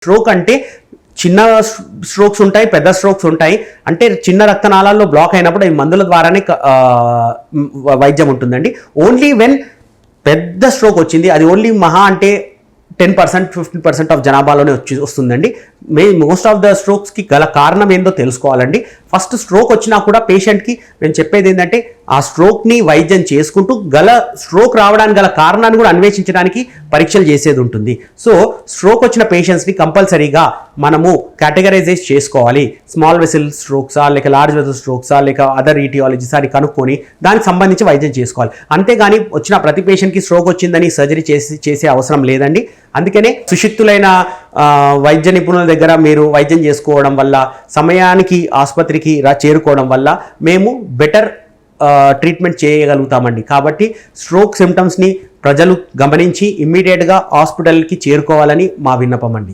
Stroke అంటే చిన్న strokes ఉంటాయి, పెద్ద స్ట్రోక్స్ ఉంటాయి. అంటే చిన్న రక్తనాళాల్లో బ్లాక్ అయినప్పుడు ఈ మందుల ద్వారానే వైద్యం ఉంటుందండి. ఓన్లీ వెన్ పెద్ద స్ట్రోక్ వచ్చింది, అది ఓన్లీ మహా అంటే 10% 15% ఆఫ్ జనాభాలోనే వస్తుందండి. మోస్ట్ ఆఫ్ ద స్ట్రోక్స్కి గల కారణం ఏందో తెలుసుకోవాలండి. ఫస్ట్ స్ట్రోక్ వచ్చినా కూడా పేషెంట్కి నేను చెప్పేది ఏంటంటే ఆ స్ట్రోక్ని వైద్యం చేసుకుంటూ స్ట్రోక్ రావడానికి గల కారణాన్ని కూడా అన్వేషించడానికి పరీక్షలు చేసేది ఉంటుంది. సో స్ట్రోక్ వచ్చిన పేషెంట్స్ని కంపల్సరీగా మనము కేటగరైజేస్ చేసుకోవాలి. స్మాల్ వెసిల్ స్ట్రోక్సా లేక లార్జ్ వెసిల్ స్ట్రోక్సా లేక అదర్ ఈటియాలజీస్ అని కనుక్కొని దానికి సంబంధించి వైద్యం చేసుకోవాలి. అంతేగాని వచ్చిన ప్రతి పేషెంట్కి స్ట్రోక్ వచ్చిందని సర్జరీ చేసే అవసరం లేదండి. అందుకనే సుశిక్తులైన వైద్య నిపుణుల దగ్గర మీరు వైద్యం చేసుకోవడం వల్ల, సమయానికి ఆసుపత్రికి చేరుకోవడం వల్ల మేము బెటర్ ట్రీట్మెంట్ చేయగలుగుతామండి. కాబట్టి స్ట్రోక్ సిమ్టమ్స్ని ప్రజలు గమనించి ఇమ్మీడియట్గా హాస్పిటల్కి చేరుకోవాలని మా విన్నపం అండి.